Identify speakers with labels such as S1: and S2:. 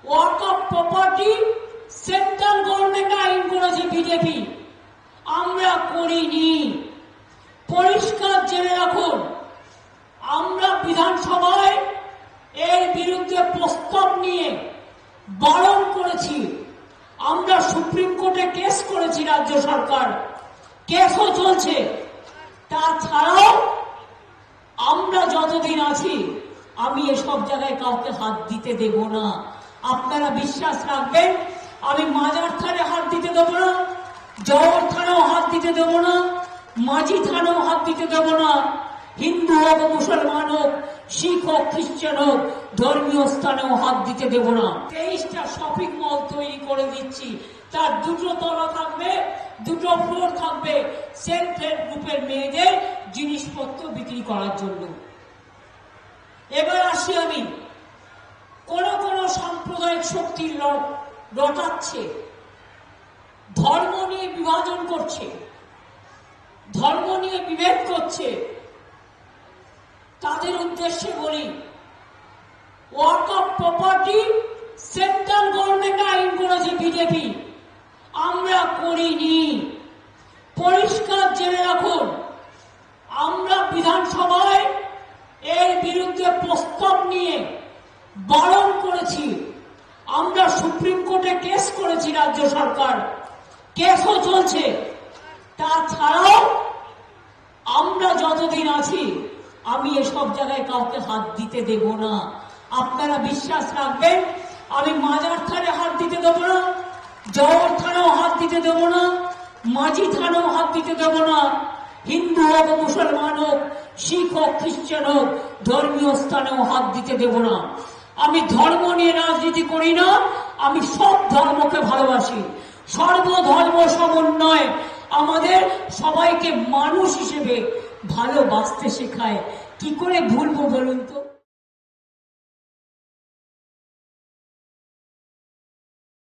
S1: ওয়াকফ property central government আইন করেছে BJP, আমরা করিনি। পরিষ্কার জেনে রাখুন, আমরা বিধানসভায় এর বিরুদ্ধে প্রস্তাব নিয়ে বারণ করেছি। আমরা সুপ্রিম কোর্টে কেস করেছি, রাজ্য সরকার কেসও চলছে। তাছাড়াও আমরা যতদিন আছি আমি এসব জায়গায় কাউকে হাত দিতে দেব না। আপনারা বিশ্বাস রাখবেন, আমি মাজার থানে হাত দিতে দেব না, জওহর থানেও হাত দিতে দেব না, মাঝি থানেও হাত দিতে দেব না। হিন্দু হোক, মুসলমান হোক, শিখ হোক, খ্রিস্টান হোক, ধর্মীয় স্থানেও হাত দিতে দেব না। 23টা শপিং মল তৈরি করে দিচ্ছি, তার 2টো তলা থাকবে, 2টো ফ্লোর থাকবে সেলফ হেল্প গ্রুপের মেয়েদের জিনিসপত্র বিক্রি করার জন্য। এবার আসি আমি, কোন কোন সাম্প্রদায়িক শক্তির রটাচ্ছে, ধর্ম নিয়ে বিভাজন করছে, ধর্ম নিয়ে বিভেদ করছে। তাদের উদ্দেশ্যে বলি, ওয়াকফ প্রপার্টি সেন্ট্রাল গভর্নমেন্ট আইন করেছে বিজেপি, আমরা করিনি। পরিষ্কার জেনে রাখুন, আমরা বিধানসভায় এর বিরুদ্ধে প্রস্তাব নিয়ে বারণ করেছি। আমরা সুপ্রিম কোর্টে কেস করেছি, রাজ্য সরকার কেসও চলছে। তাছাড়াও আমরা যতদিন আছি আমি এসব জায়গায় কাউকে হাত দিতে দেব না। আপনারা বিশ্বাস রাখবেন, আমি মাজার থানে হাত দিতে দেব না, জওহর থানেও হাত দিতে দেব না, মাঝি থানেও হাত দিতে দেব না। হিন্দু হোক, মুসলমান হোক, শিখ হোক, খ্রিস্টান হোক, ধর্মীয় স্থানেও হাত দিতে দেব না। আমি ধর্ম নিয়ে রাজনীতি করি না, আমি সব ধর্মকে ভালোবাসি। সর্বধর্ম সমন্বয় আমাদের সবাইকে মানুষ হিসেবে ভালোবাসতে শেখায়। কি করে ভুলবো বলুন তো?